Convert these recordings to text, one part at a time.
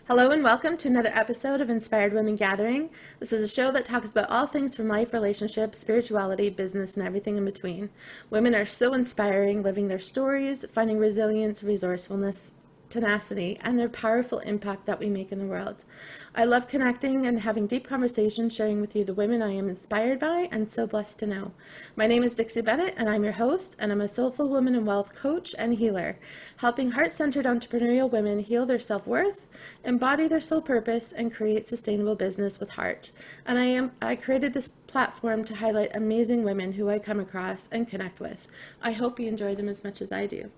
Hello and welcome to another episode of Inspired Women Gathering. This is a show that talks about all things from life, relationships, spirituality, business, and everything in between. Women are so inspiring, living their stories, finding resilience, resourcefulness, tenacity, and their powerful impact that we make in the world. I love connecting and having deep conversations, sharing with you the women I am inspired by and so blessed to know. My name is Dixie Bennett, and I'm your host, and I'm a soulful woman and wealth coach and healer, helping heart-centered entrepreneurial women heal their self-worth, embody their soul purpose, and create sustainable business with heart. And I created this platform to highlight amazing women who I come across and connect with. I hope you enjoy them as much as I do.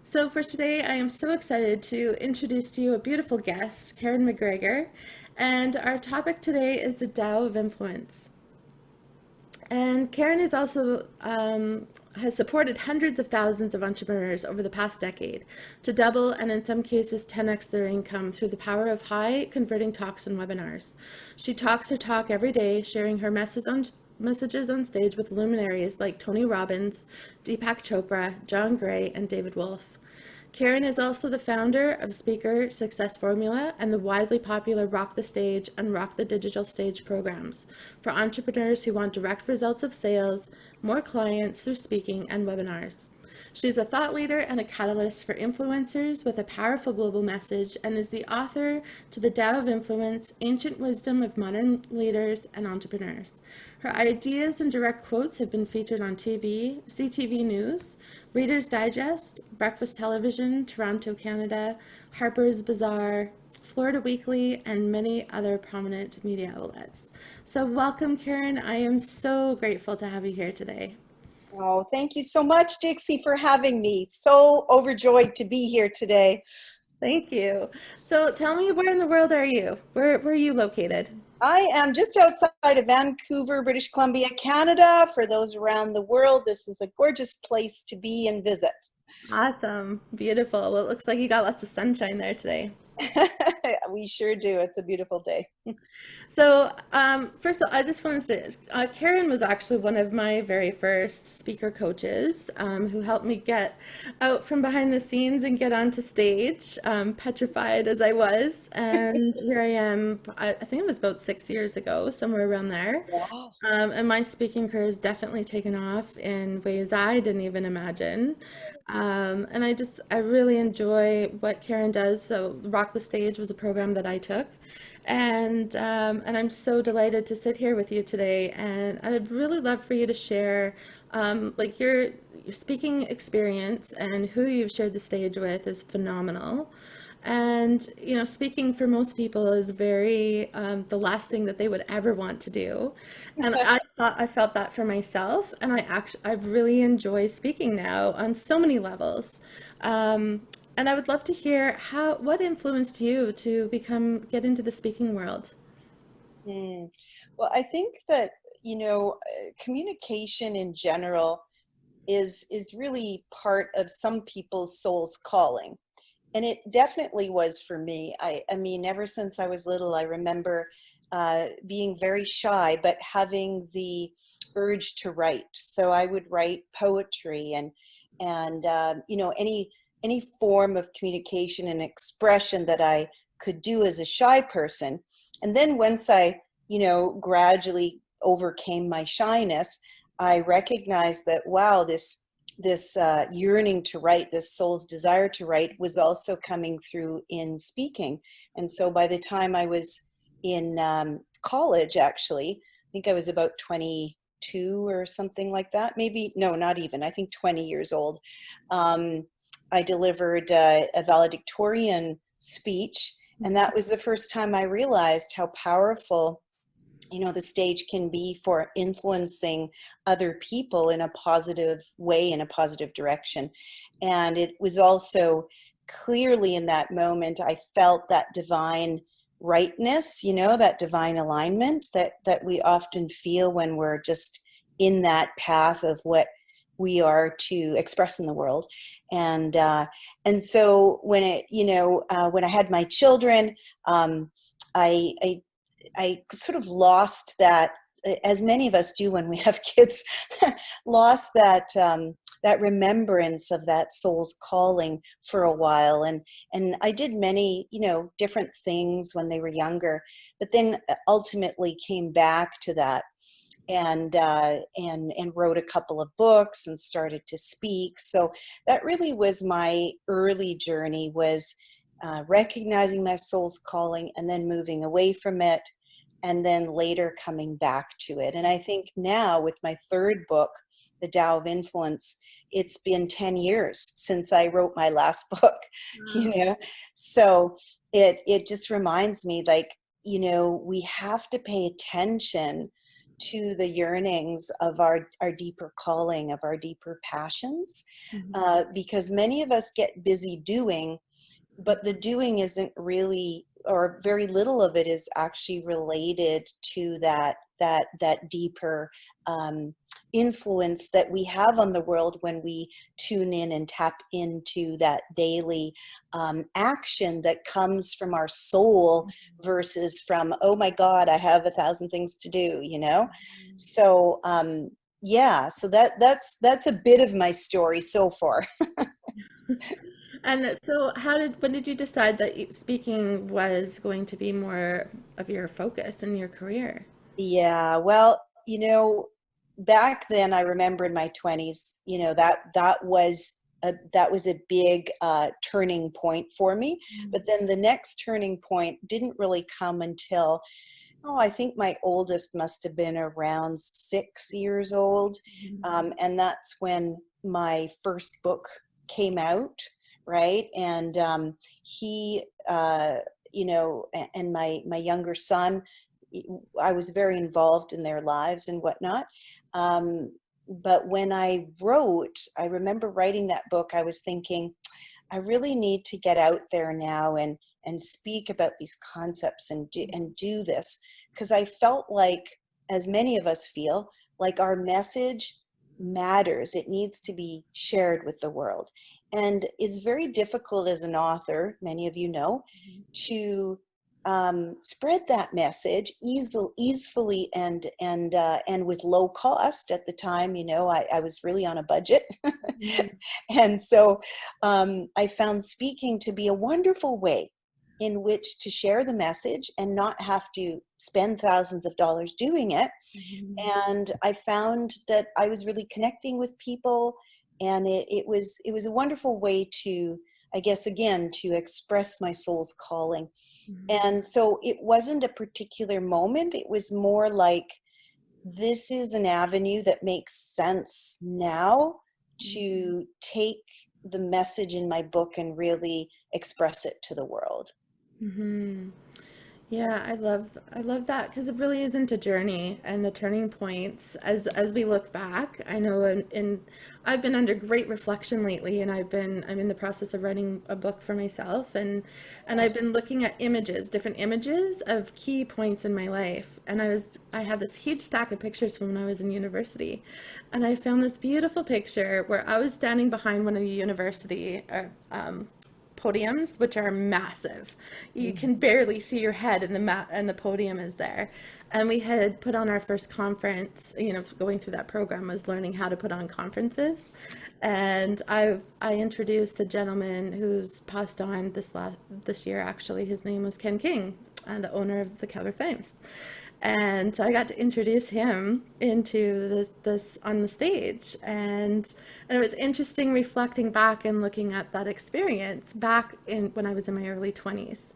So for today, I am so excited to introduce to you a beautiful guest, Karen McGregor, and our topic today is the Dow of Influence. And Karen is also has supported hundreds of thousands of entrepreneurs over the past decade to double and in some cases 10x their income through the power of high converting talks and webinars. She talks her talk every day, sharing her messages on stage with luminaries like Tony Robbins, Deepak Chopra, John Gray, and David Wolfe. Karen is also the founder of Speaker Success Formula and the widely popular Rock the Stage and Rock the Digital Stage programs for entrepreneurs who want direct results of sales, more clients through speaking and webinars. She's a thought leader and a catalyst for influencers with a powerful global message and is the author to the Dow of Influence, Ancient Wisdom of Modern Leaders and Entrepreneurs. Her ideas and direct quotes have been featured on TV, CTV News, Reader's Digest, Breakfast Television, Toronto, Canada, Harper's Bazaar, Florida Weekly, and many other prominent media outlets. So welcome, Karen. I am so grateful to have you here today. Oh, thank you so much, Dixie, for having me. So overjoyed to be here today. Thank you. So tell me, where in the world are you? Where are you located? I am just outside of Vancouver, British Columbia, Canada. For those around the world, this is a gorgeous place to be and visit. Awesome. Beautiful. Well, it looks like you got lots of sunshine there today. We sure do. It's a beautiful day. So, first of all, I just want to say, Karen was actually one of my very first speaker coaches who helped me get out from behind the scenes and get onto stage, petrified as I was. And here I am, I think it was about 6 years ago, somewhere around there. Wow. And my speaking career has definitely taken off in ways I didn't even imagine. And I really enjoy what Karen does. So Rock the Stage was a program that I took. And I'm so delighted to sit here with you today. And I'd really love for you to share like your speaking experience, and who you've shared the stage with is phenomenal. And, you know, speaking for most people is very the last thing that they would ever want to do. And I felt that for myself, and I really enjoy speaking now on so many levels. And I would love to hear what influenced you to get into the speaking world. Hmm. Well, I think that, communication in general is really part of some people's soul's calling. And it definitely was for me. I mean, ever since I was little, I remember being very shy, but having the urge to write. So I would write poetry and any form of communication and expression that I could do as a shy person. And then once I, gradually overcame my shyness, I recognized that, wow, this yearning to write, this soul's desire to write was also coming through in speaking. And so by the time I was in college, actually, I think I was about 22 or something like that. Maybe, no, not even, I think 20 years old. I delivered a valedictorian speech, and that was the first time I realized how powerful the stage can be for influencing other people in a positive way, in a positive direction. And it was also clearly in that moment, I felt that divine rightness, that divine alignment that we often feel when we're just in that path of what we are to express in the world. And so when when I had my children, I sort of lost that as many of us do when we have kids, lost that remembrance of that soul's calling for a while. And I did many, different things when they were younger, but then ultimately came back to that, and wrote a couple of books and started to speak. So that really was my early journey, was recognizing my soul's calling and then moving away from it, and then later coming back to it. And I think now with my third book, The Dow of Influence, it's been 10 years since I wrote my last book, you Wow. know? So it just reminds me, like, we have to pay attention to the yearnings of our deeper calling, of our deeper passions, Mhm. because many of us get busy doing, but the doing isn't really, or very little of it is actually related to that deeper influence that we have on the world when we tune in and tap into that daily action that comes from our soul versus from, oh my God, I have 1,000 things to do. So yeah, so that's a bit of my story so far. And so when did you decide that speaking was going to be more of your focus in your career? Yeah, well, back then I remember in my 20s, that was a big turning point for me. But then the next turning point didn't really come until, I think my oldest must have been around 6 years old. And that's when my first book came out, right? And he, and my younger son, I was very involved in their lives and whatnot. But when I remember writing that book, I was thinking, I really need to get out there now and speak about these concepts and do this, because I felt like, as many of us feel, like our message matters. It needs to be shared with the world. And it's very difficult as an author, many of you know, to spread that message easily and with low cost. At the time, I was really on a budget. Mhm. And so I found speaking to be a wonderful way in which to share the message and not have to spend thousands of dollars doing it. Mhm. And I found that I was really connecting with people, and it was a wonderful way to, I guess, again, to express my soul's calling. Mhm. And so it wasn't a particular moment. It was more like, this is an avenue that makes sense now to take the message in my book and really express it to the world. Mhm. Yeah, I love that because it really isn't a journey, and the turning points as we look back. I know I've been under great reflection lately, and I'm in the process of writing a book for myself, and I've been looking at different images of key points in my life, and I have this huge stack of pictures from when I was in university, and I found this beautiful picture where I was standing behind one of the university podiums, which are massive. You Mhm. can barely see your head, and the podium is there. And we had put on our first conference. Going through that program was learning how to put on conferences. And I introduced a gentleman who's passed on this year. Actually, his name was Ken King, the owner of the Calgary Flames. And so I got to introduce him into this on the stage, and it was interesting reflecting back and looking at that experience back in when I was in my early 20s,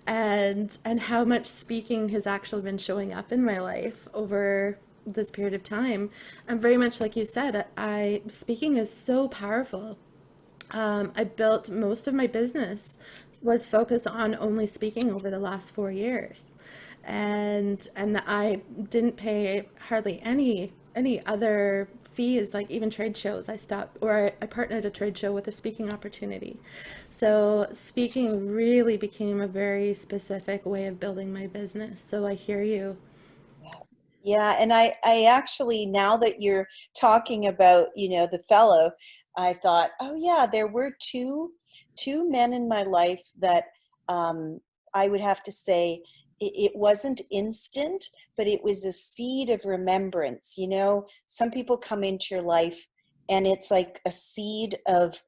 and how much speaking has actually been showing up in my life over this period of time. And very much like you said, I speaking is so powerful. I built most of my business was focused on only speaking over the last 4 years, and I didn't pay hardly any other fees, like even trade shows. I stopped, or I partnered a trade show with a speaking opportunity. So speaking really became a very specific way of building my business. So I hear you. Yeah, and I actually, now that you're talking about, the fellow, I thought, oh yeah, there were two men in my life that, I would have to say, it wasn't instant, but it was a seed of remembrance. You know, some people come into your life and it's like a seed of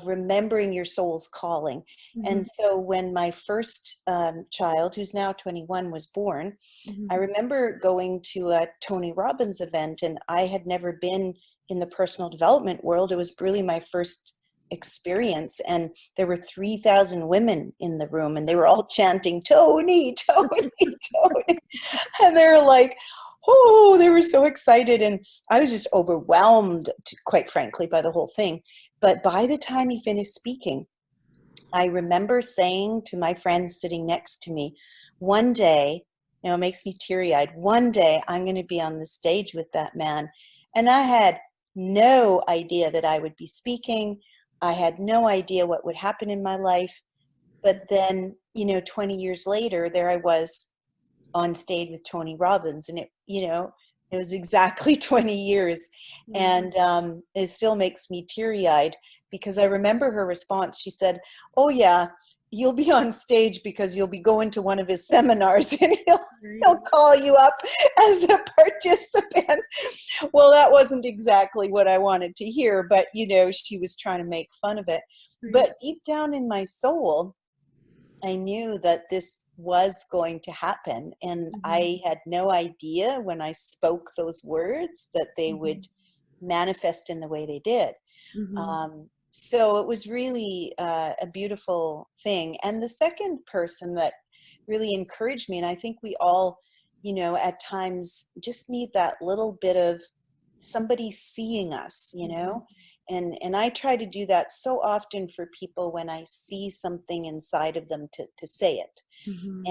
remembering your soul's calling. Mm-hmm. And so when my first child, who's now 21, was born, I Mm-hmm. remember going to a Tony Robbins event, and I had never been in the personal development world. It was really my first experience, and there were 3,000 women in the room, and they were all chanting, Tony, Tony, Tony. And they were like, oh, they were so excited. And I was just overwhelmed, quite frankly, by the whole thing. But by the time he finished speaking, I remember saying to my friends sitting next to me, one day, you know, it makes me teary eyed, one day I'm going to be on the stage with that man. And I had no idea that I would be speaking. I had no idea what would happen in my life. But then, you know, 20 years later, there I was on stage with Tony Robbins, and it was exactly 20 years. Yeah. And it still makes me teary eyed because I remember her response. She said, oh yeah, you'll be on stage because you'll be going to one of his seminars and he'll Right. call you up as a participant. Well, that wasn't exactly what I wanted to hear, but you know, she was trying to make fun of it. Right. But deep down in my soul, I knew that this was going to happen. And Mm-hmm. I had no idea when I spoke those words that they Mm-hmm. would manifest in the way they did. Mm-hmm. So it was really a beautiful thing. And the second person that really encouraged me, and I think we all, you know, at times just need that little bit of somebody seeing us, you Mm-hmm. know. And I try to do that so often for people when I see something inside of them to say it. Mm-hmm.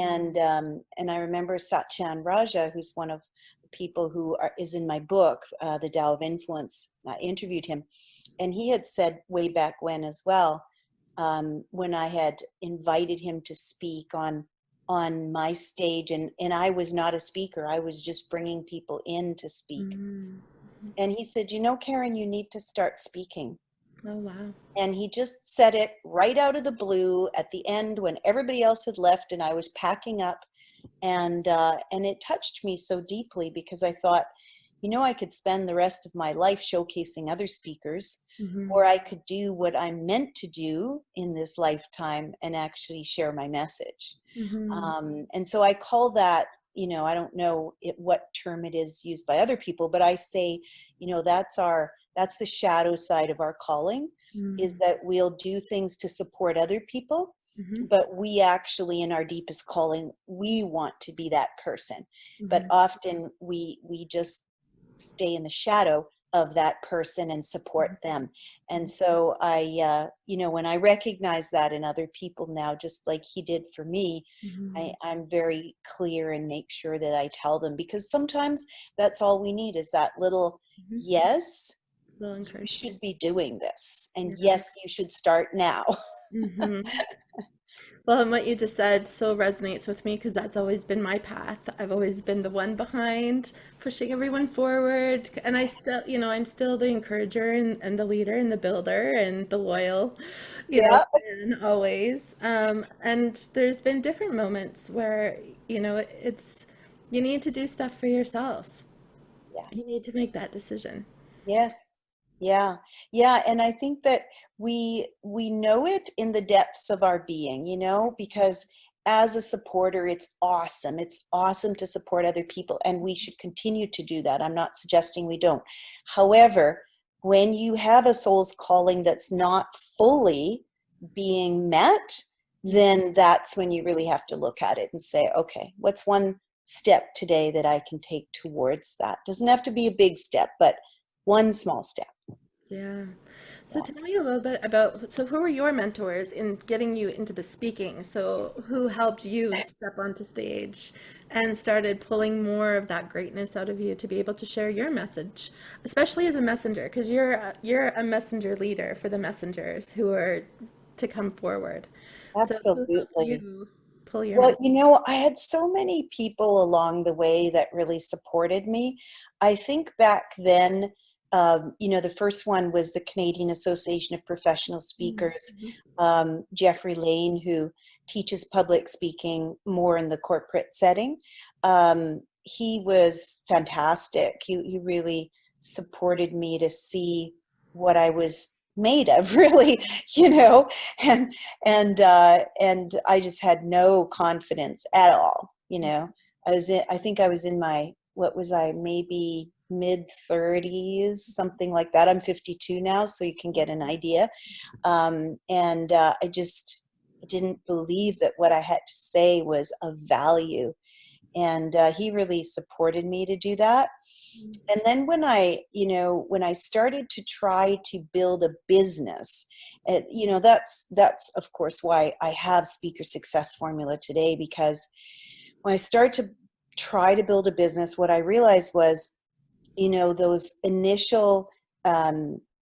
And I remember Satyan Raja, who's one of the people is in my book, The Dow of Influence. I interviewed him, and he had said way back when as well, when I had invited him to speak on my stage, and I was not a speaker. I was just bringing people in to speak. Mm-hmm. And he said, you know, Karen, you need to start speaking. Oh, wow. And he just said it right out of the blue at the end when everybody else had left and I was packing up. And it touched me so deeply because I thought, you know, I could spend the rest of my life showcasing other speakers, Mm-hmm. or I could do what I'm meant to do in this lifetime and actually share my message. Mm-hmm. And so I call that, you know, I don't know what term it is used by other people, but I say, you know, that's the shadow side of our calling, is Mm-hmm. that we'll do things to support other people, but we actually, in our deepest calling, we want to be that person. But Mm-hmm. often we just stay in the shadow of that person and support them. And so you know, when I recognize that in other people now, just like he did for me, Mm-hmm. I'm very clear and make sure that I tell them, because sometimes that's all we need is that little, Mm-hmm. yes, Little you should encouragement. be doing this. And Yeah. yes, you should start now. Mm-hmm. Well, and what you just said so resonates with me because that's always been my path. I've always been the one behind, pushing everyone forward. And I still, I'm still the encourager and the leader and the builder and the loyal, Yeah. fan always. And there's been different moments where, it's, you need to do stuff for yourself. Yeah. You need to make that decision. Yes. Yeah. Yeah. And I think that we know it in the depths of our being, you know, because as a supporter, it's awesome. It's awesome to support other people, and we should continue to do that. I'm not suggesting we don't. However, when you have a soul's calling that's not fully being met, Yeah. then that's when you really have to look at it and say, okay, what's one step today that I can take towards that? Doesn't have to be a big step, but one small step. Yeah. So Yeah. tell me a little bit about, so who were your mentors in getting you into the speaking? So who helped you step onto stage and started pulling more of that greatness out of you to be able to share your message, especially as a messenger, because you're a messenger leader for the messengers who are to come forward. So who helped Absolutely. you pull your Well, message? you know, I had so many people along the way that really supported me. I think back then, The first one was the Canadian Association of Professional Speakers, Mhm. Jeffrey Lane, who teaches public speaking more in the corporate setting. He was fantastic. He really supported me to see what I was made of, really, and and I just had no confidence at all. I think I was in my, what was I, maybe mid 30s, something like that. I'm 52 now, so you can get an idea. And I just didn't believe that what I had to say was of value. And he really supported me to do that. And then when I started to try to build a business, that's of course why I have Speaker Success Formula today, because when I started to try to build a business, what I realized was, those initial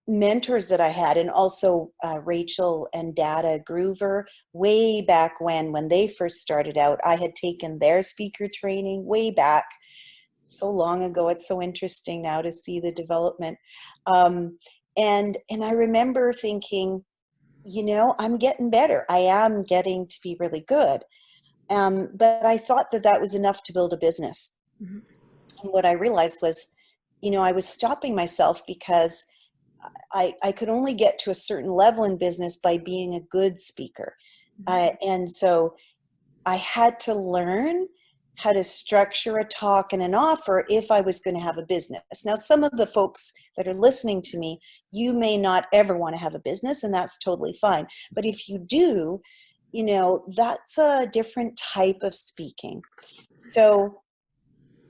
mentors that I had, and also Rachel and Dada Groover, way back when they first started out, I had taken their speaker training way back so long ago. It's so interesting now to see the development. And I remember thinking, I'm getting better. I am getting to be really good. But I thought that that was enough to build a business. Mhm. And what I realized was, I was stopping myself because I could only get to a certain level in business by being a good speaker. And so I had to learn how to structure a talk and an offer if I was going to have a business. Now, some of the folks that are listening to me, you may not ever want to have a business, and that's totally fine. But if you do, that's a different type of speaking. So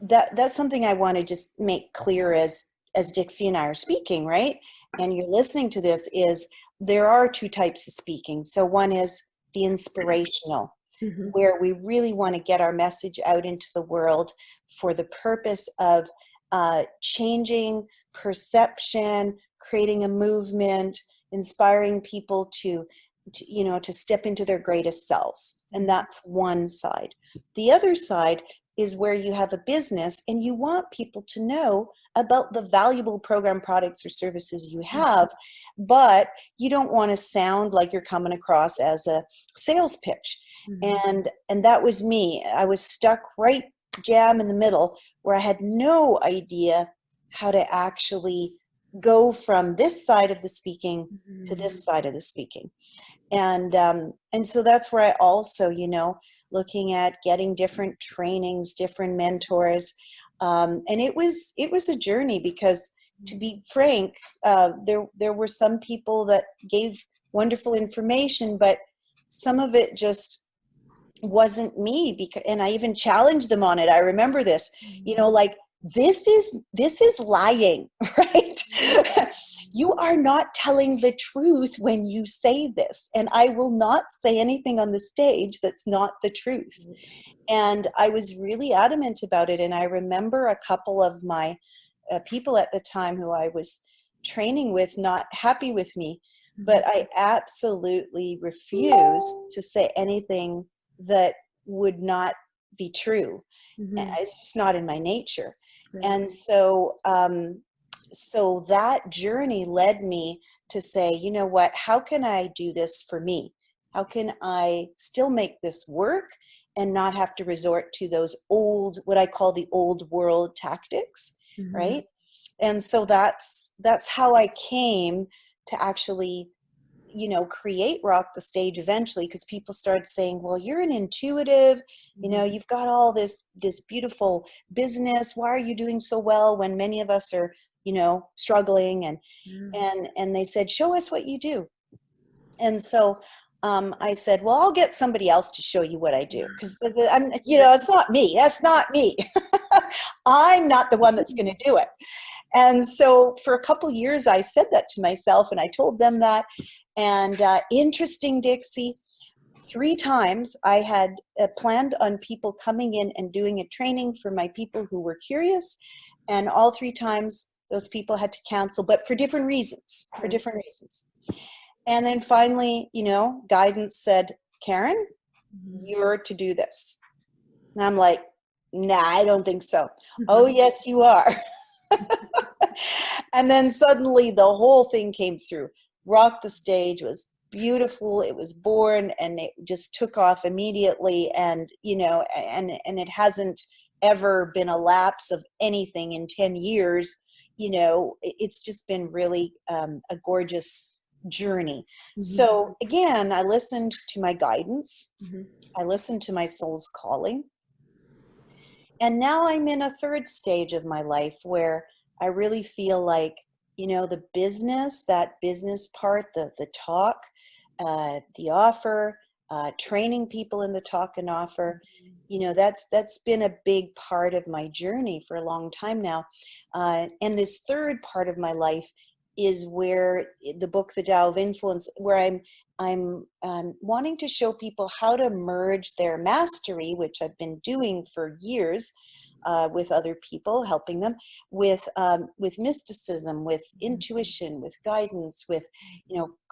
that's something I want to just make clear as Dixie and I are speaking, right? And you're listening to this, is there are two types of speaking. So one is the inspirational, Mhm. where we really want to get our message out into the world for the purpose of changing perception, creating a movement, inspiring people to step into their greatest selves. And that's one side. The other side is where you have a business and you want people to know about the valuable program, products, or services you have, but you don't want to sound like you're coming across as a sales pitch. And that was me. I was stuck right jam in the middle, where I had no idea how to actually go from this side of the speaking to this side of the speaking. And so that's where I also, looking at getting different trainings, different mentors. And it was a journey, because, to be frank, there were some people that gave wonderful information, but some of it just wasn't me, because, and I even challenged them on it. I remember this, like, this is lying, right? You are not telling the truth when you say this, and I will not say anything on the stage that's not the truth. And I was really adamant about it. And I remember a couple of my people at the time who I was training with not happy with me, but I absolutely refused to say anything that would not be true. It's just not in my nature. And so that journey led me to say, you know what, how can I do this for me? How can I still make this work and not have to resort to those old, what I call the old world tactics, right? And so that's how I came to actually, create Rock the Stage eventually, because people started saying, well, you're an intuitive, you've got all this beautiful business. Why are you doing so well when many of us are, struggling? And they said, show us what you do. And so I said, well, I'll get somebody else to show you what I do, because I'm, it's not me. That's not me. I'm not the one that's going to do it. And so for a couple years, I said that to myself, and I told them that. And interesting, Dixie, 3 times I had planned on people coming in and doing a training for my people who were curious. And all 3 times those people had to cancel, but for different reasons, And then finally, guidance said, Karen, you're to do this. And I'm like, nah, I don't think so. Oh, yes, you are. And then suddenly the whole thing came through. Rock the Stage was beautiful. It was born and it just took off immediately. And, and it hasn't ever been a lapse of anything in 10 years. It's just been really a gorgeous journey. Mhm. So again, I listened to my guidance. Mhm. I listened to my soul's calling. And now I'm in a third stage of my life where I really feel like, that business part, the talk, the offer, training people in the talk and offer, that's been a big part of my journey for a long time now. And this third part of my life is where the book, The Dow of Influence, where I'm wanting to show people how to merge their mastery, which I've been doing for years with other people, helping them with mysticism, with intuition, with guidance, with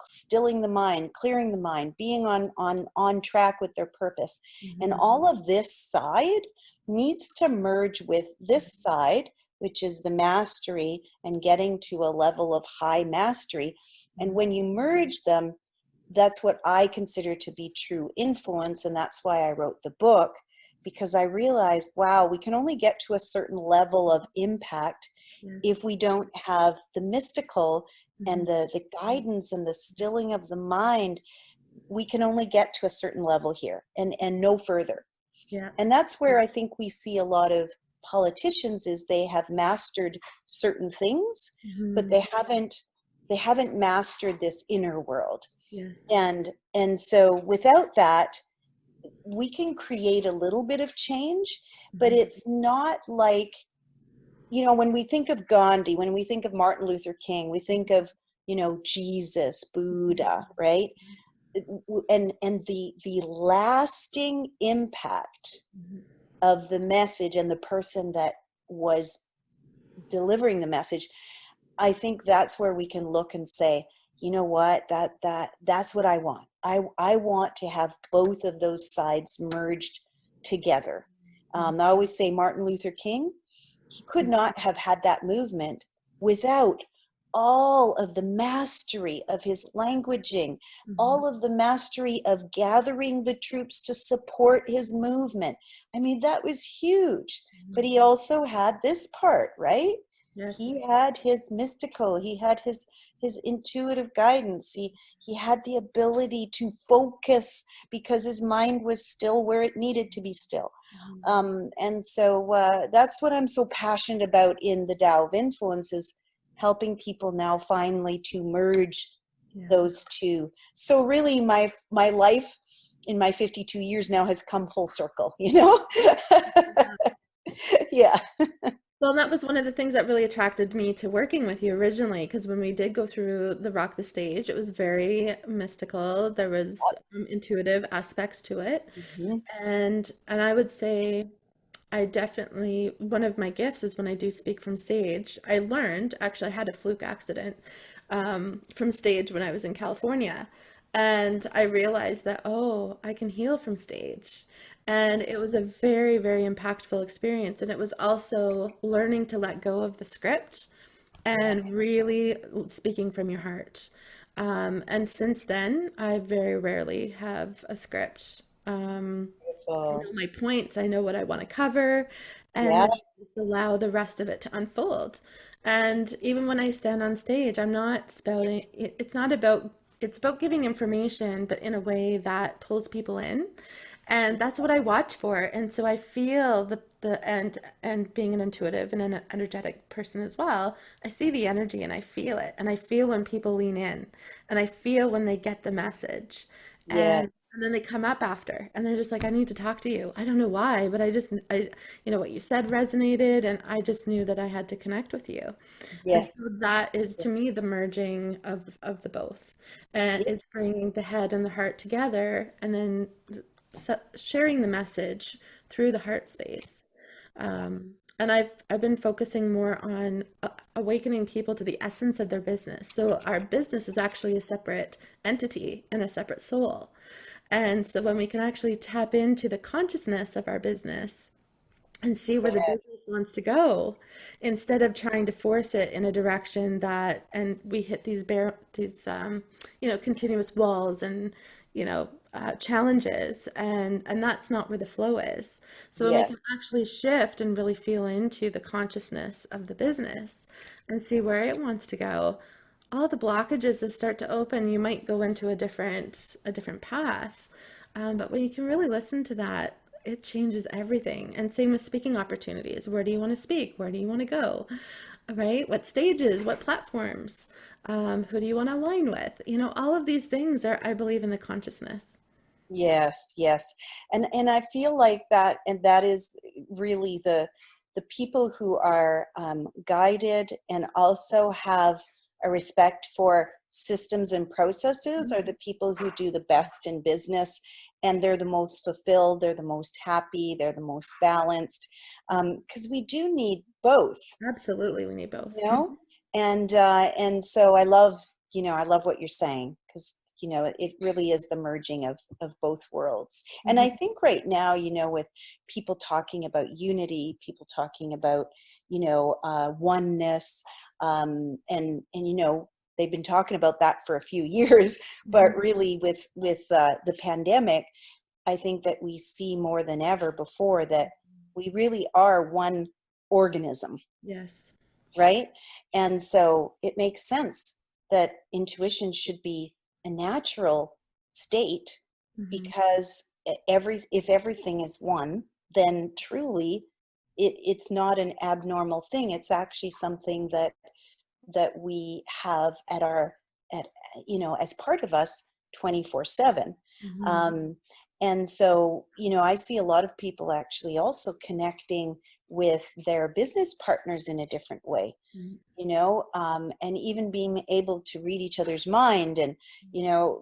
stilling the mind, clearing the mind, being on track with their purpose, and Mhm. all of this side needs to merge with this side, which is the mastery and getting to a level of high mastery. And when you merge them, that's what I consider to be true influence. And that's why I wrote the book, because I realized, wow, we can only get to a certain level of impact Yes. if we don't have the mystical Mhm. and the guidance and the stilling of the mind. We can only get to a certain level here and no further. Yeah. And that's where I think we see a lot of politicians is they have mastered certain things, but Mhm. they haven't mastered this inner world. Yes. And so without that, we can create a little bit of change, but Mhm. it's not like, when we think of Gandhi, when we think of Martin Luther King, we think of, Jesus, Buddha, right? And the lasting impact Mhm. of the message and the person that was delivering the message, I think that's where we can look and say, you know what, that's what I want. I want to have both of those sides merged together. Mhm. I always say Martin Luther King, he could not have had that movement without all of the mastery of his languaging, Mhm. all of the mastery of gathering the troops to support his movement. I mean, that was huge. But Mhm. he also had this part, right? Yes. He had his mystical, he had his intuitive guidance. He had the ability to focus because his mind was still where it needed to be still. Mhm. And so that's what I'm so passionate about in the Dow of Influence, is helping people now finally to merge Yeah. those two. So really my life in my 52 years now has come full circle, Yeah. Well, that was one of the things that really attracted me to working with you originally, because when we did go through the Rock the Stage, it was very mystical. There was intuitive aspects to it. Mhm. And I would say I definitely, one of my gifts is when I do speak from stage. I learned, actually, I had a fluke accident from stage when I was in California. And I realized that, oh, I can heal from stage. And it was a very, very impactful experience. And it was also learning to let go of the script and really speaking from your heart. And since then, I very rarely have a script. I Beautiful. know my points, I know what I want to cover, and Yeah. then just allow the rest of it to unfold. And even when I stand on stage, I'm not spouting, it's about giving information, but in a way that pulls people in. And that's what I watch for. And so I feel and being an intuitive and an energetic person as well, I see the energy and I feel it. And I feel when people lean in and I feel when they get the message. Yeah. And then they come up after and they're just like, I need to talk to you. I don't know why, but what you said resonated and I just knew that I had to connect with you. And so Yes. that is to me the merging of the both. And it's Yes. bringing the head and the heart together and then sharing the message through the heart space. And I've been focusing more on awakening people to the essence of their business. So our business is actually a separate entity and a separate soul. And so when we can actually tap into the consciousness of our business and see where the business wants to go instead of trying to force it in a direction that, and we hit these continuous walls and challenges, and that's not where the flow is. So when we Yeah. can actually shift and really feel into the consciousness of the business and see where it wants to go, all the blockages that start to open, you might go into a different path. But when you can really listen to that, it changes everything. And same with speaking opportunities. Where do you want to speak? Where do you want to go? Right? What stages? What platforms? Who do you want to align with? All of these things are, I believe, in the consciousness. Yes, yes. And I feel like that, and that is really the people who are guided and also have a respect for systems and processes are the people who do the best in business, and they're the most fulfilled, they're the most happy, they're the most balanced, because we do need both, Absolutely, we need both. you know. And so I love what you're saying, because it really is the merging of both worlds. And I Mhm. think right now, with people talking about unity, people talking about oneness, and they've been talking about that for a few years, but Mhm. really with the pandemic, I think that we see more than ever before that we really are one organism, Yes. right? And so it makes sense that intuition should be a natural state, Mhm. because if everything is one, then truly it's not an abnormal thing. It's actually something that we have at as part of us 24/7. Mhm. um, and so I see a lot of people actually also connecting with their business partners in a different way, Right. and even being able to read each other's mind, and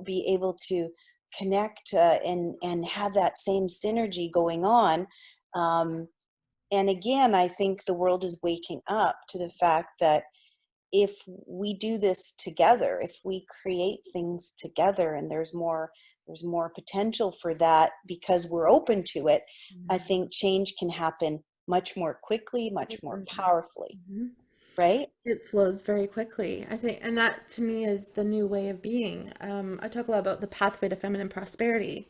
be able to connect, and have that same synergy going on. um, and again, I think the world is waking up to the fact that if we do this together, if we create things together, and there's more potential for that because we're open to it, I Mhm. think change can happen much more quickly, much more powerfully, Mhm. right? It flows very quickly, I think, and that to me is the new way of being. I talk a lot about the pathway to feminine prosperity,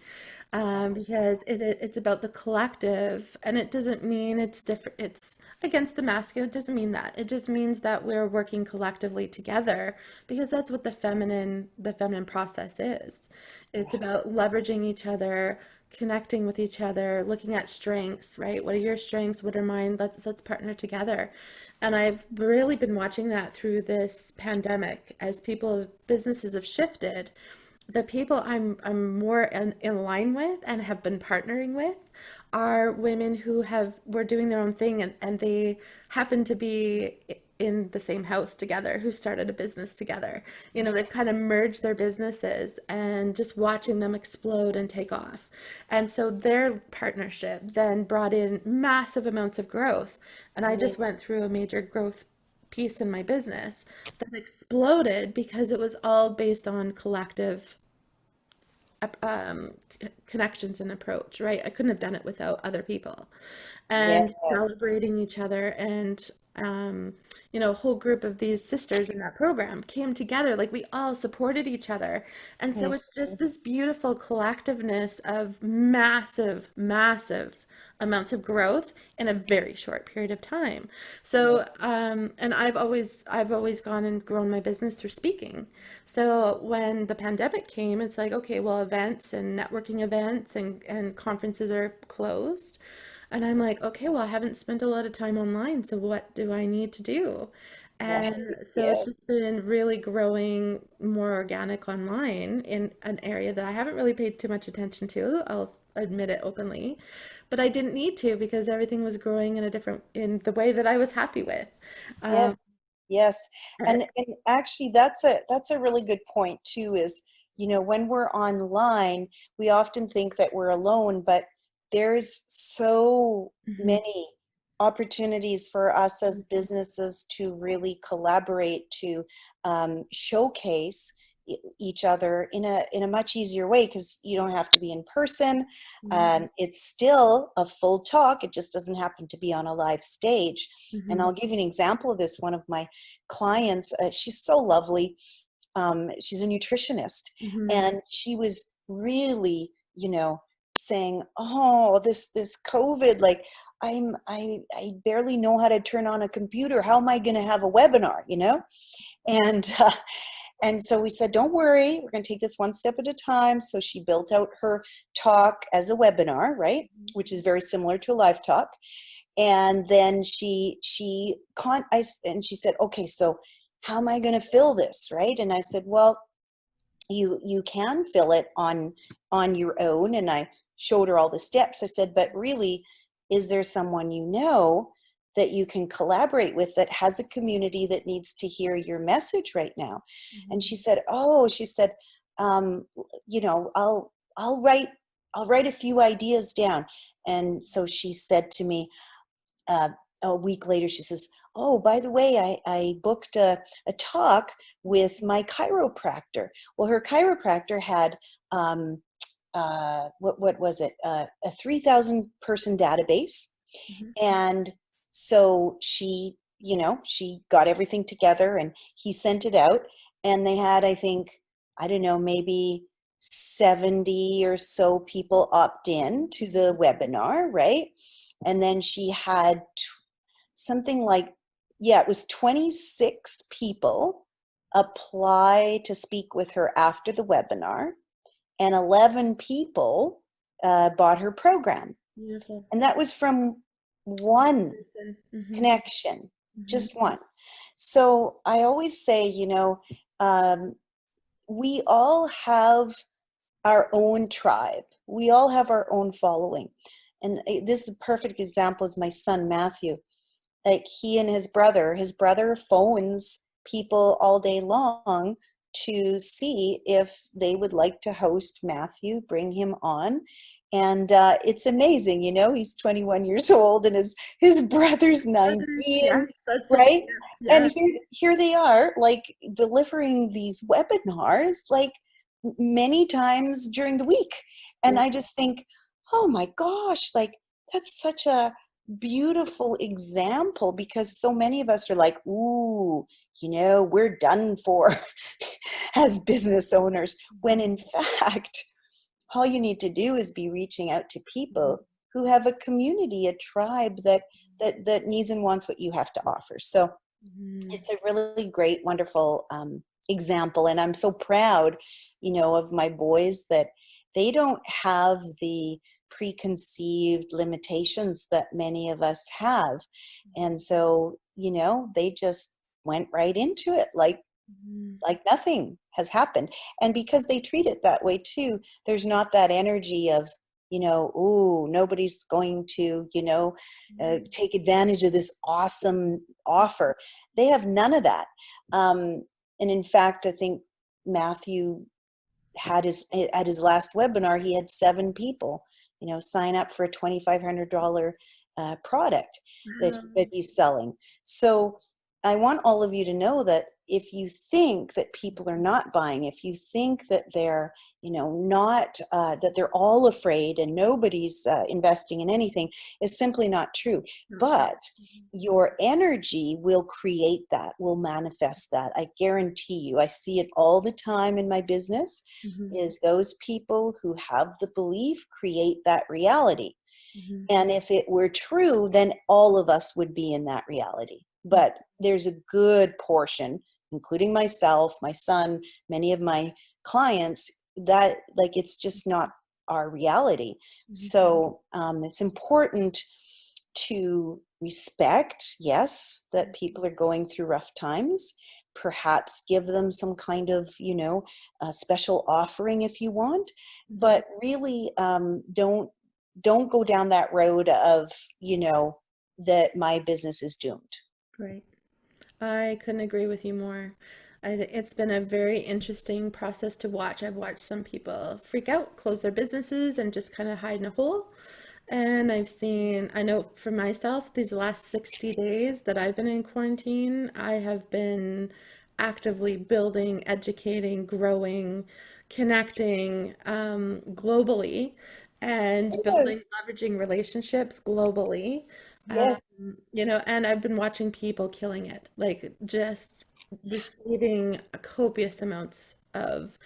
because it's about the collective, and it doesn't mean it's different. It's against the masculine. It doesn't mean that. It just means that we're working collectively together, because that's what the feminine process is. It's about leveraging each other, connecting with each other, looking at strengths, right? What are your strengths? What are mine? Let's partner together. And I've really been watching that through this pandemic as businesses have shifted. The people I'm more in line with and have been partnering with are women who were doing their own thing, and they happen to be in the same house together, who started a business together. They've kind of merged their businesses, and just watching them explode and take off. And so their partnership then brought in massive amounts of growth. And I Mhm. just went through a major growth piece in my business that exploded because it was all based on collective connections and approach, right? I couldn't have done it without other people Yes. and celebrating each other. And, a whole group of these sisters in that program came together. Like we all supported each other. And so Mhm. it's just this beautiful collectiveness of massive, massive amounts of growth in a very short period of time. Yeah. So, and I've always gone and grown my business through speaking. So when the pandemic came, it's like, okay, well, events and networking events and conferences are closed. And I'm like, okay, well, I haven't spent a lot of time online, so what do I need to do? Right. And so Yeah. it's just been really growing more organic online in an area that I haven't really paid too much attention to. I'll admit it openly, but I didn't need to because everything was growing in the way that I was happy with. Um, Yes. Yes. And actually that's a really good point too, is when we're online, we often think that we're alone, but there's so mhm, many opportunities for us as businesses to really collaborate, to showcase each other in a much easier way, because you don't have to be in person. Mm-hmm. It's still a full talk. It just doesn't happen to be on a live stage. And Mm-hmm. I'll give you an example of this. One of my clients, she's so lovely. She's a nutritionist, Mm-hmm. and she was really, saying, "Oh, this COVID, like I barely know how to turn on a computer. How am I going to have a webinar?" And and so we said, "Don't worry, we're going to take this one step at a time." So she built out her talk as a webinar, right, which is very similar to a live talk. And then and she said, "Okay, so how am I going to fill this?" Right? And I said, "Well, you can fill it on your own." And I showed her all the steps. I said, "But really, is there someone that you can collaborate with that has a community that needs to hear your message right now?" And she Mm-hmm. said, "Oh," she said, um, I'll write a few ideas down." And so she said to me, uh, a week later, she says, "Oh, by the way, I booked a talk with my chiropractor." Well, her chiropractor had, um, what was it, a 3,000 person database. Mm-hmm. And so she got everything together and he sent it out. And they had, I think, I don't know, maybe 70 or so people opt in to the webinar, right? And then she had something like, yeah, it was 26 people apply to speak with her after the webinar, and 11 people bought her program. Beautiful. And that was from one Person. Mm-hmm. connection, Mm-hmm. just one. So I always say, um, we all have our own tribe. We all have our own following. And this is a perfect example is my son, Matthew. Like he and his brother phones people all day long to see if they would like to host Matthew, bring him on. And it's amazing, he's 21 years old and his brother's Others, yes, 19, that's such a right? gift. And Yeah. here they are, like delivering these webinars like many times during the week. And Yeah. I just think, oh my gosh, like that's such a beautiful example, because so many of us are like, ooh, we're done for as business owners, when in fact all you need to do is be reaching out to Mm-hmm. people who have a community, a tribe that needs and wants what you have to offer. So Mm-hmm. it's a really great, wonderful example. And I'm so proud, of my boys, that they don't have the preconceived limitations that many of us have. And so, they just went right into it Mm-hmm. like nothing has happened. And because they treat it that way too, there's not that energy of, ooh, nobody's going to, take advantage of this awesome offer. They have none of that. And in fact, I think Matthew had at his last webinar, he had 7 people, sign up for a $2,500 product that Wow. he's selling. So I want all of you to know that if you think that people are not buying, if you think that they're, not, that they're all afraid and nobody's investing in anything, is simply not true. Not true. But your energy will create that, will manifest that. I guarantee you. I see it all the time in my business, Mm-hmm. is those people who have the belief create that reality. Mm-hmm. And if it were true, then all of us would be in that reality. But there's a good portion, including myself, my son, many of my clients, that like it's just not our reality. Mm-hmm. So it's important to respect, yes, that people are going through rough times. Perhaps give them some kind of, special offering if you want, Mm-hmm. but really don't go down that road of, that my business is doomed. Right. I couldn't agree with you more. It's been a very interesting process to watch. I've watched some people freak out, close their businesses, and just kind of hide in a hole. And I know for myself, these last 60 days that I've been in quarantine, I have been actively building, educating, growing, connecting globally, and Good. building, leveraging relationships globally. Yes. And I've been watching people killing it, like just receiving copious amounts of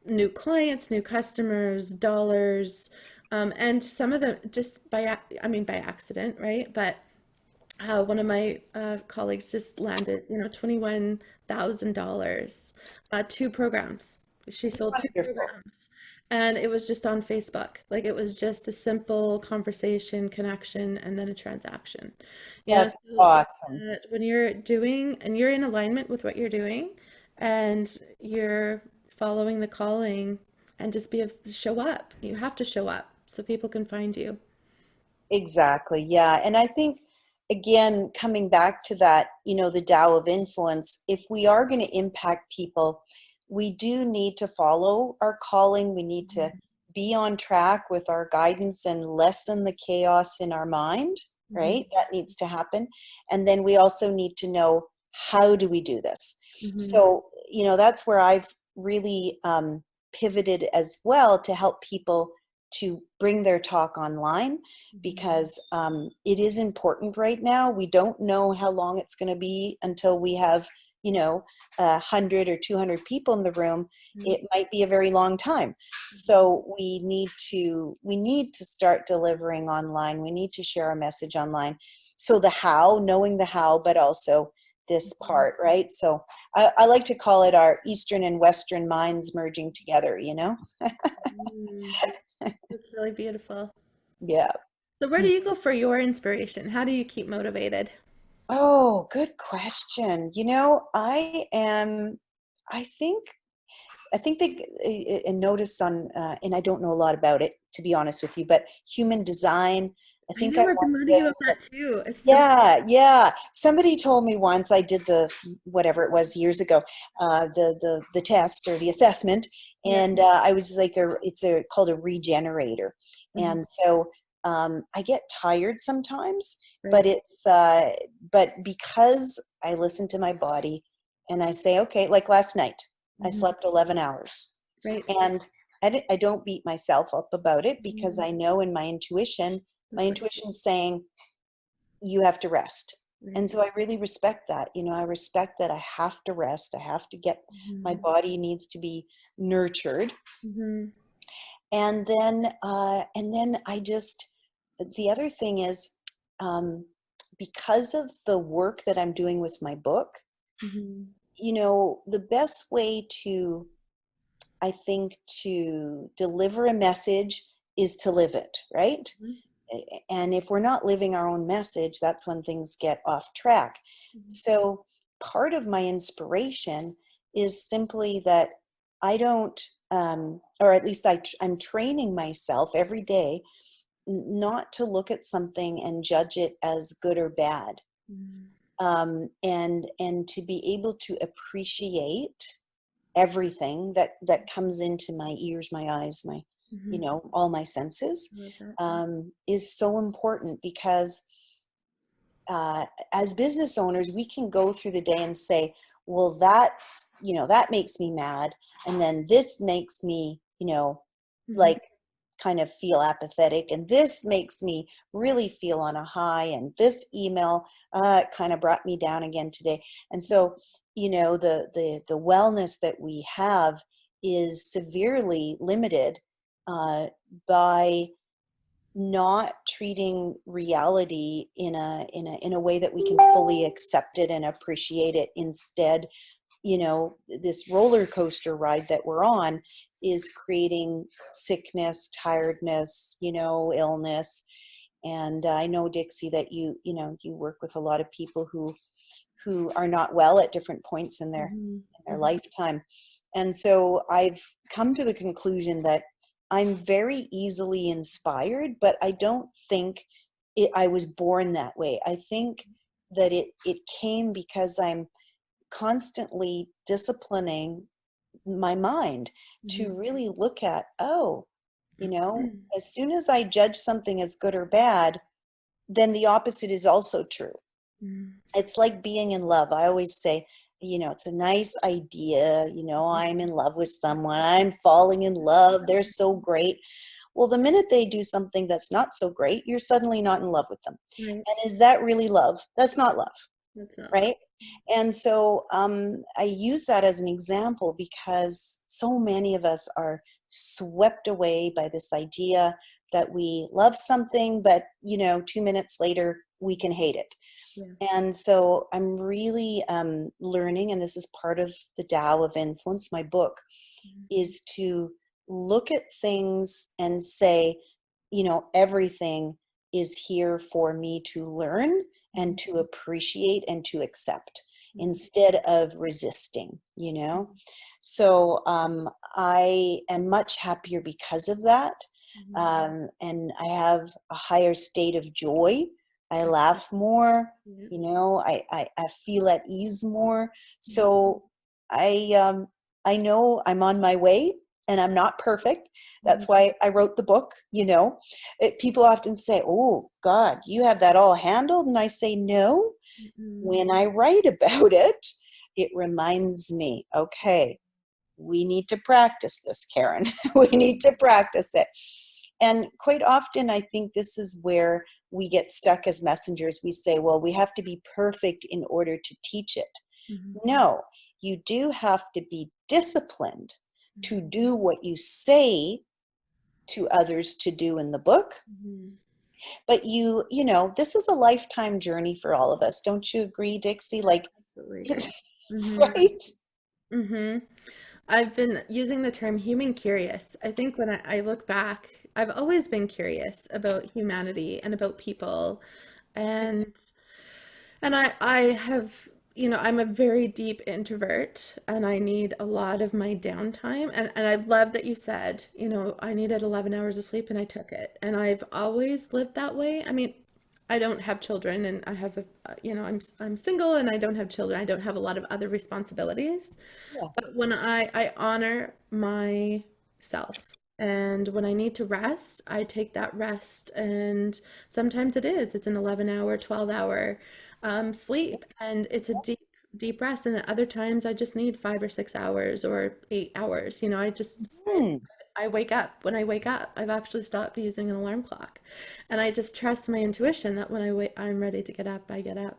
new clients, new customers, dollars, and some of them just by accident, right? But one of my colleagues just landed, $21,000, two programs. She sold two Wonderful. programs, and it was just on Facebook. Like it was just a simple conversation, connection, and then a transaction. That's So awesome. when you're doing and you're in alignment with what you're doing, and you're following the calling, and just be able to show up. You have to show up so people can find you. Exactly. Yeah. And I think, again, coming back to that, the Dow of Influence, if we are going to impact people, we do need to follow our calling. We need to be on track with our guidance and lessen the chaos in our mind, Mhm. right? That needs to happen. And then we also need to know, how do we do this? Mhm. So, that's where I've really pivoted as well to help people to bring their talk online, Mhm. because it is important right now. We don't know how long it's going to be until we have, 100 or 200 people in the room. Right. It might be a very long time. Mhm. So we need to start delivering online. We need to share our message online. So the how, knowing the how, but also this Mhm. part, right? So I like to call it our Eastern and Western minds merging together. Mm. That's really beautiful. Yeah. So where do you go for your inspiration? How do you keep motivated? Oh, good question. I think, they and notice on, and I don't know a lot about it, to be honest with you, but human design. I I think I know I've been watched learning about this. that too. It's so Yeah, yeah. Somebody told me once, I did the whatever it was years ago, the test or the assessment, yeah. and I was like, it's called a regenerator, Mhm. and so I get tired sometimes, but Right. but because I listen to my body, and I say, okay, like last night, I Mhm. slept 11 hours, Right. and I don't beat myself up about it, because Mhm. I know in my That's what. intuition's saying you have to rest. And Right. so I really respect that. I respect that I have to rest. I have to get, my Mhm. body needs to be nurtured. Mhm. And then I just, the other thing is, um, because of the work that I'm doing with my book, Mhm. the best way to, I think, to deliver a message is to live it, right? Mhm. And if we're not living our own message, that's when things get off track. Mhm. So part of my inspiration is simply that I don't, or at least I'm training myself every day not to look at something and judge it as good or bad, Mhm. and to be able to appreciate everything that comes into my ears, my eyes, my, Mhm. all my senses, I love that. is so important, because uh, as business owners, we can go through the day and say, well, that makes me mad. And then this makes me, Mhm. like, kind of feel apathetic. And this makes me really feel on a high. And this email kind of brought me down again today. And so, the wellness that we have is severely limited by not treating reality in a way that we can fully accept it and appreciate it. Instead, this roller coaster ride that we're on is creating sickness, tiredness, illness. And I know, Dixie, that you work with a lot of people who are not well at different points in their Mhm. Mhm. lifetime. And so I've come to the conclusion that I'm very easily inspired, but I don't think I was born that way. I think that it came because I'm constantly disciplining my mind to Mhm. really look at, oh, Mhm. as soon as I judge something as good or bad, then the opposite is also true. Mhm. It's like being in love. I always say, it's a nice idea, I'm in love with someone, I'm falling in love, they're so great. Well, the minute they do something that's not so great, you're suddenly not in love with them. Right. And is that really love? That's not love, That's not love. right? And so I use that as an example because so many of us are swept away by this idea that we love something, but 2 minutes later we can hate it. Yeah. And so I'm really learning, and this is part of the Dow of Influence, my book, is to look at things and say, everything is here for me to learn and to appreciate and to accept instead of resisting. So I am much happier because of that. And I have a higher state of joy. I laugh more, Yeah. I feel at ease more. So I know I'm on my way and I'm not perfect. That's why I wrote the book. People often say, oh, God, you have that all handled. And I say, no. When I write about it, it reminds me, okay, we need to practice this, Karen. We need to practice it. And quite often, I think this is where we get stuck as messengers. We say, well, we have to be perfect in order to teach it. No, you do have to be disciplined to do what you say to others to do in the book. But this is a lifetime journey for all of us. Don't you agree, Dixie? Like, Absolutely agree. right? Mm-hmm. I've been using the term human curious. I think when I look back, I've always been curious about humanity and about people. And I have, I'm a very deep introvert and I need a lot of my downtime. And I love that you said, I needed 11 hours of sleep and I took it. And I've always lived that way. I mean, I don't have children and I have I'm single and I don't have children. I don't have a lot of other responsibilities. Yeah. But when I honor myself and when I need to rest, I take that rest. And sometimes it's an 11-hour, 12-hour sleep. And it's a deep, deep rest. And at other times, I just need 5 or 6 hours or 8 hours. Hmm. I wake up. When I wake up, I've actually stopped using an alarm clock. And I just trust my intuition that when I'm ready to get up, I get up.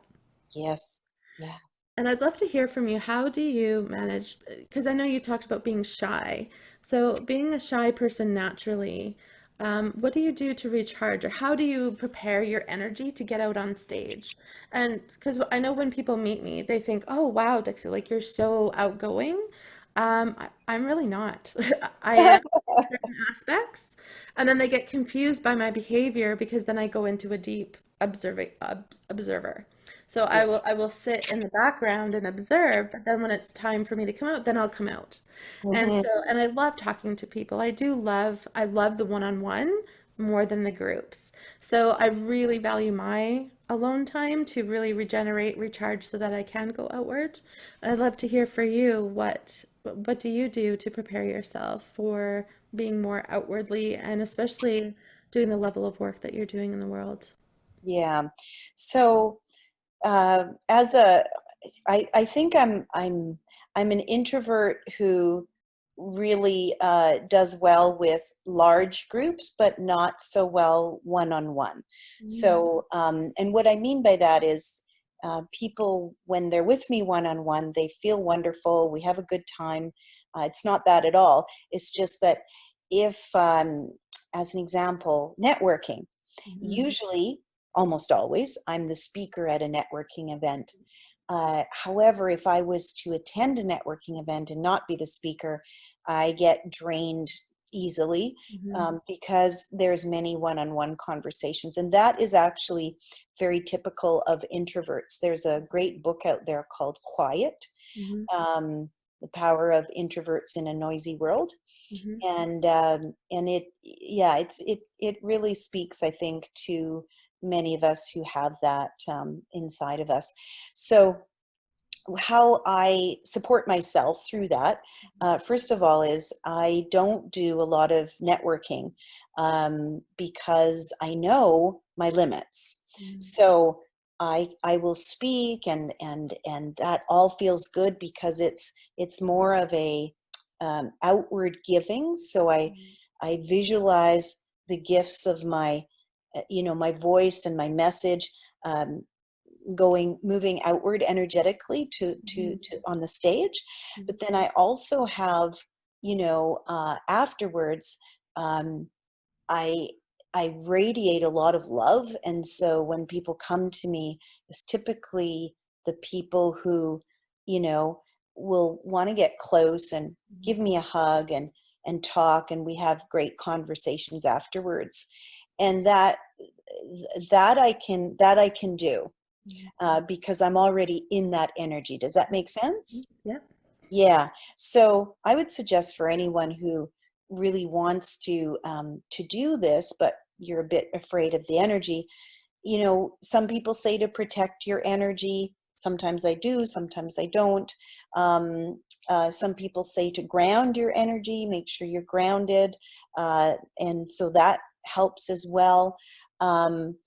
Yes. Yeah. And I'd love to hear from you. How do you manage? Because I know you talked about being shy. So, being a shy person naturally, what do you do to recharge, or how do you prepare your energy to get out on stage? And because I know when people meet me, they think, "Oh, wow, Dixie, like you're so outgoing." I'm really not. I am in certain aspects, and then they get confused by my behavior because then I go into a deep observer. So Yeah. I will sit in the background and observe, but then when it's time for me to come out, then I'll come out. And Hmm. I love talking to people. I love the one-on-one more than the groups. So I really value my alone time to really regenerate, recharge so that I can go outward. And I'd love to hear for you what do you do to prepare yourself for being more outwardly and especially doing the level of work that you're doing in the world? Yeah. So, as a I think I'm an introvert who really does well with large groups, but not so well one-on-one. Mm, So, and what I mean by that is people, when they're with me one-on-one, they feel wonderful. We have a good time. It's not that at all. It's just that if, as an example, networking, mhm, usually, almost always, I'm the speaker at a networking event. However, if I was to attend a networking event and not be the speaker, I get drained easily mhm, because there's many one-on-one conversations, and that is actually very typical of introverts. There's a great book out there called Quiet, mhm, The Power of Introverts in a Noisy World, mhm. and it really speaks, I think, to many of us who have that inside of us. So how I support myself through that, first of all, is I don't do a lot of networking because I know my limits. Mm, So I will speak, and that all feels good because it's more of a outward giving. So I visualize the gifts of my my voice and my message, um, moving outward energetically to on the stage. Mhm. But then I also have, afterwards, um, I I radiate a lot of love, and so when people come to me, it's typically the people who, you know, will want to get close and give me a hug and talk, and we have great conversations afterwards. And that I can do, because I'm already in that energy. Does that make sense? Yep. Yeah. So I would suggest for anyone who really wants to do this, but you're a bit afraid of the energy. Some people say to protect your energy. Sometimes I do, sometimes I don't. Some people say to ground your energy, make sure you're grounded. And so that helps as well. Um,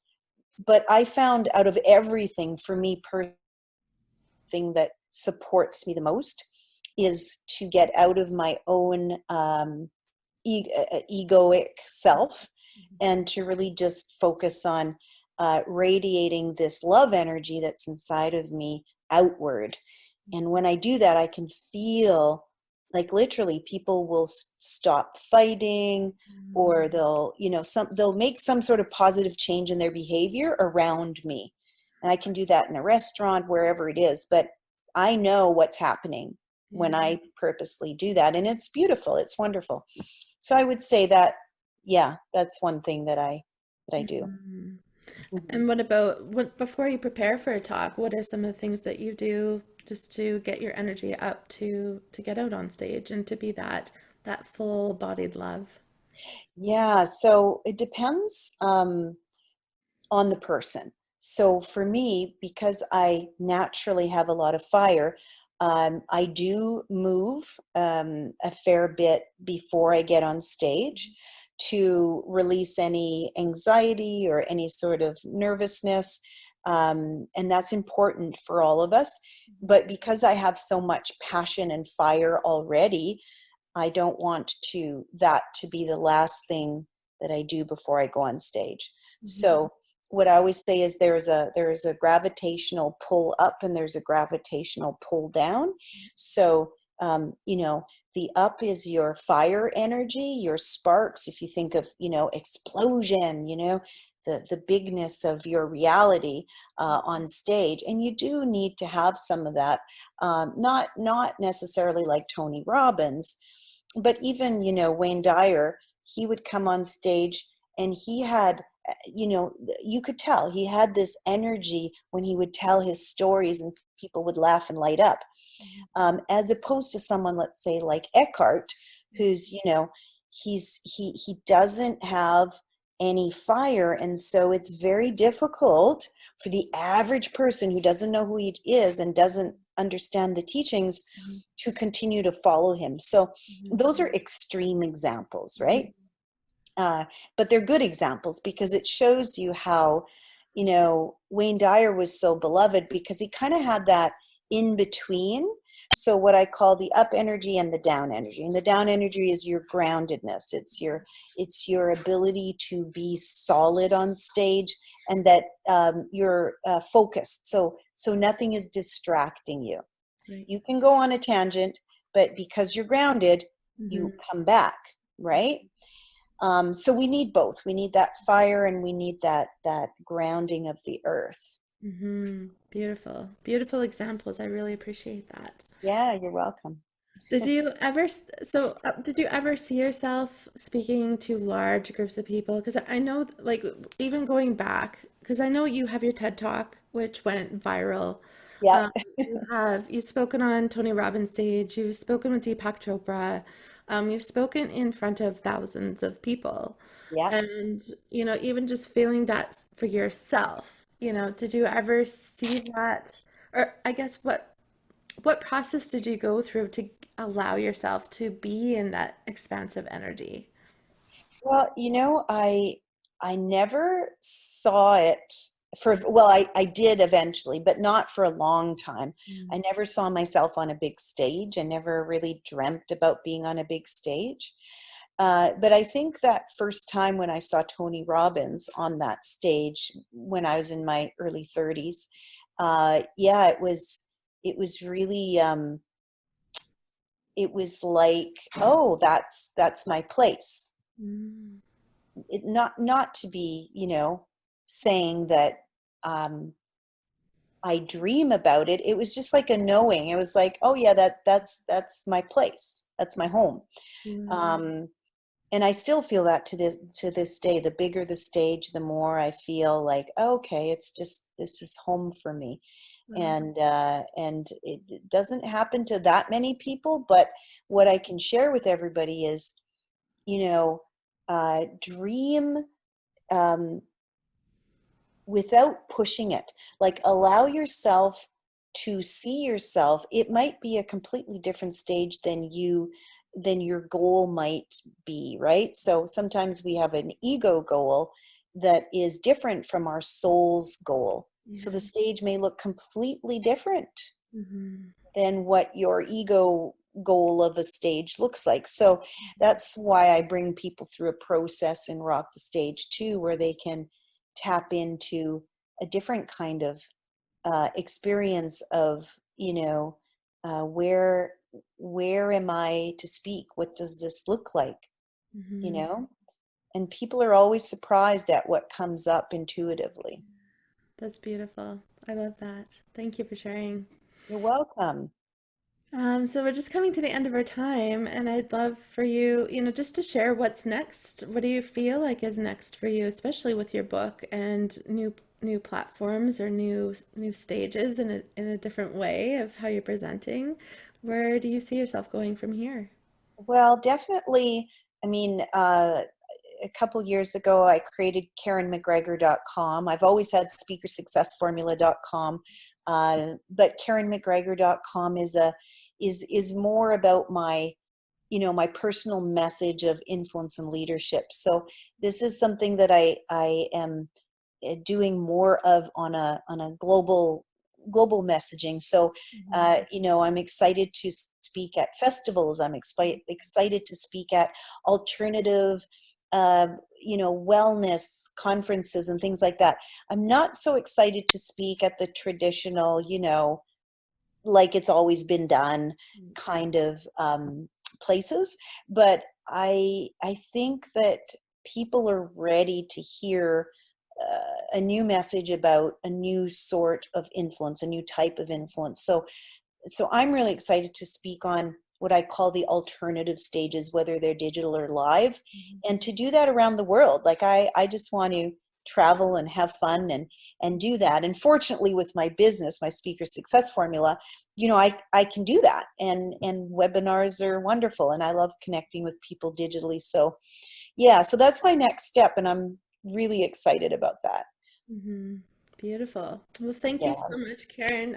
but I found out of everything, for me personally, thing that supports me the most is to get out of my own egoic self, and to really just focus on radiating this love energy that's inside of me outward. And when I do that, I can feel like literally people will stop fighting, or they'll make some sort of positive change in their behavior around me. And I can do that in a restaurant, wherever it is, but I know what's happening when Yeah. I purposely do that, and it's beautiful, it's wonderful. So I would say that, yeah, that's one thing that I do. Mhm. Mhm. And what about before you prepare for a talk, what are some of the things that you do just to get your energy up to get out on stage and to be that full-bodied love? Yeah, so it depends on the person. So for me, because I naturally have a lot of fire, I do move a fair bit before I get on stage to release any anxiety or any sort of nervousness. And that's important for all of us. But because I have so much passion and fire already, I don't want that to be the last thing that I do before I go on stage. Mhm. So what I always say is there's a gravitational pull up and there's a gravitational pull down. So the up is your fire energy, your sparks. If you think of explosion, the bigness of your reality on stage, and you do need to have some of that. Not necessarily like Tony Robbins, but even Wayne Dyer. He would come on stage, and he had you could tell he had this energy when he would tell his stories, and people would laugh and light up, as opposed to someone, let's say, like Eckhart, who's he doesn't have any fire, and so it's very difficult for the average person who doesn't know who he is and doesn't understand the teachings Mhm. to continue to follow him. So Mhm. those are extreme examples, Mhm. right? But they're good examples because it shows you how, Wayne Dyer was so beloved because he kind of had that in between. So what I call the up energy and the down energy. And the down energy is your groundedness. It's your ability to be solid on stage, and that you're focused. So nothing is distracting you. Right. You can go on a tangent, but because you're grounded, you Mhm. come back, right? So we need both. We need that fire, and we need that grounding of the earth. Beautiful. Beautiful examples. I really appreciate that. Yeah, you're welcome. Did you ever see yourself speaking to large groups of people? Because I know, like, even going back, because I know you have your TED Talk, which went viral. Yeah, You've spoken on Tony Robbins stage, you've spoken with Deepak Chopra, you've spoken in front of thousands of people. yeah. And, even just feeling that for yourself, did you ever see that? Or I guess what process did you go through to allow yourself to be in that expansive energy? Well, I never saw it. well, I did eventually, but not for a long time. Mm. I never saw myself on a big stage. I never really dreamt about being on a big stage. But I think that first time when I saw Tony Robbins on that stage when I was in my early 30s, yeah, it was really it was like, oh, that's my place. Mm. Not to be, saying that um, I dream about it. It was just like a knowing. It was like, oh yeah, that's my place. That's my home. Wow. Um, and I still feel that to this day. The bigger the stage, the more I feel like, oh, okay, it's just this is home for me. Wow. And it doesn't happen to that many people. But what I can share with everybody is, dream. Um, without pushing it. Like, allow yourself to see yourself. It might be a completely different stage than your goal might be, right? So sometimes we have an ego goal that is different from our soul's goal. So Yeah. the stage may look completely different Hmm. than what your ego goal of a stage looks like. So that's why I bring people through a process in Rock the Stage too, where they can tap into a different kind of experience of, where am I to speak? What does this look like? You Hmm. know, and people are always surprised at what comes up intuitively. That's beautiful. I love that. Thank you for sharing. You're welcome. So we're just coming to the end of our time, and I'd love for you, just to share what's next. What do you feel like is next for you, especially with your book and new platforms or new stages in a different way of how you're presenting? Where do you see yourself going from here? Well, definitely. I mean, a couple years ago, I created KarenMcGregor.com. I've always had SpeakerSuccessFormula.com, but KarenMcGregor.com is more about my personal message of influence and leadership. So this is something that I am doing more of on a global messaging. So Mhm. I'm excited to speak at festivals. I'm excited to speak at alternative wellness conferences and things like that. I'm not so excited to speak at the traditional, like it's always been done kind of places. But I think that people are ready to hear a new message about a new sort of influence, a new type of influence. So I'm really excited to speak on what I call the alternative stages, whether they're digital or live, Mhm. and to do that around the world. Like, I just want to travel and have fun and do that. And fortunately, with my business, my Speaker Success Formula, I can do that. And webinars are wonderful, and I love connecting with people digitally. So yeah, so that's my next step, and I'm really excited about that. Hmm. Beautiful. Well, thank you Yeah. so much, Karen.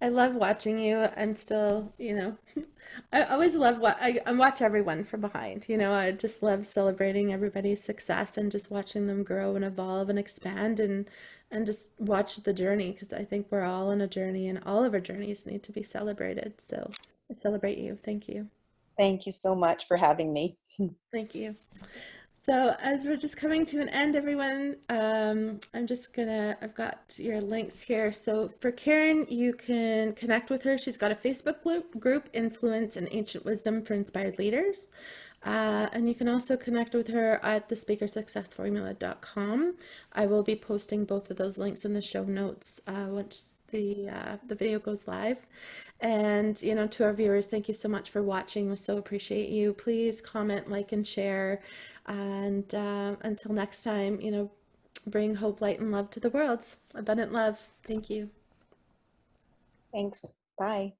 I love watching you. I'm still, I always love what I watch everyone from behind. I just love celebrating everybody's success and just watching them grow and evolve and expand and just watch the journey because I think we're all on a journey and all of our journeys need to be celebrated. So I celebrate you. Thank you. Thank you so much for having me. Thank you. So as we're just coming to an end, everyone, I've got your links here. So for Karen, you can connect with her. She's got a Facebook group, Influence and Ancient Wisdom for Inspired Leaders. And you can also connect with her at thespeakersuccessformula.com. I will be posting both of those links in the show notes once the video goes live. And, to our viewers, thank you so much for watching. We so appreciate you. Please comment, like, and share. And until next time, bring hope, light, and love to the world. Abundant love. Thank you. Thanks. Bye.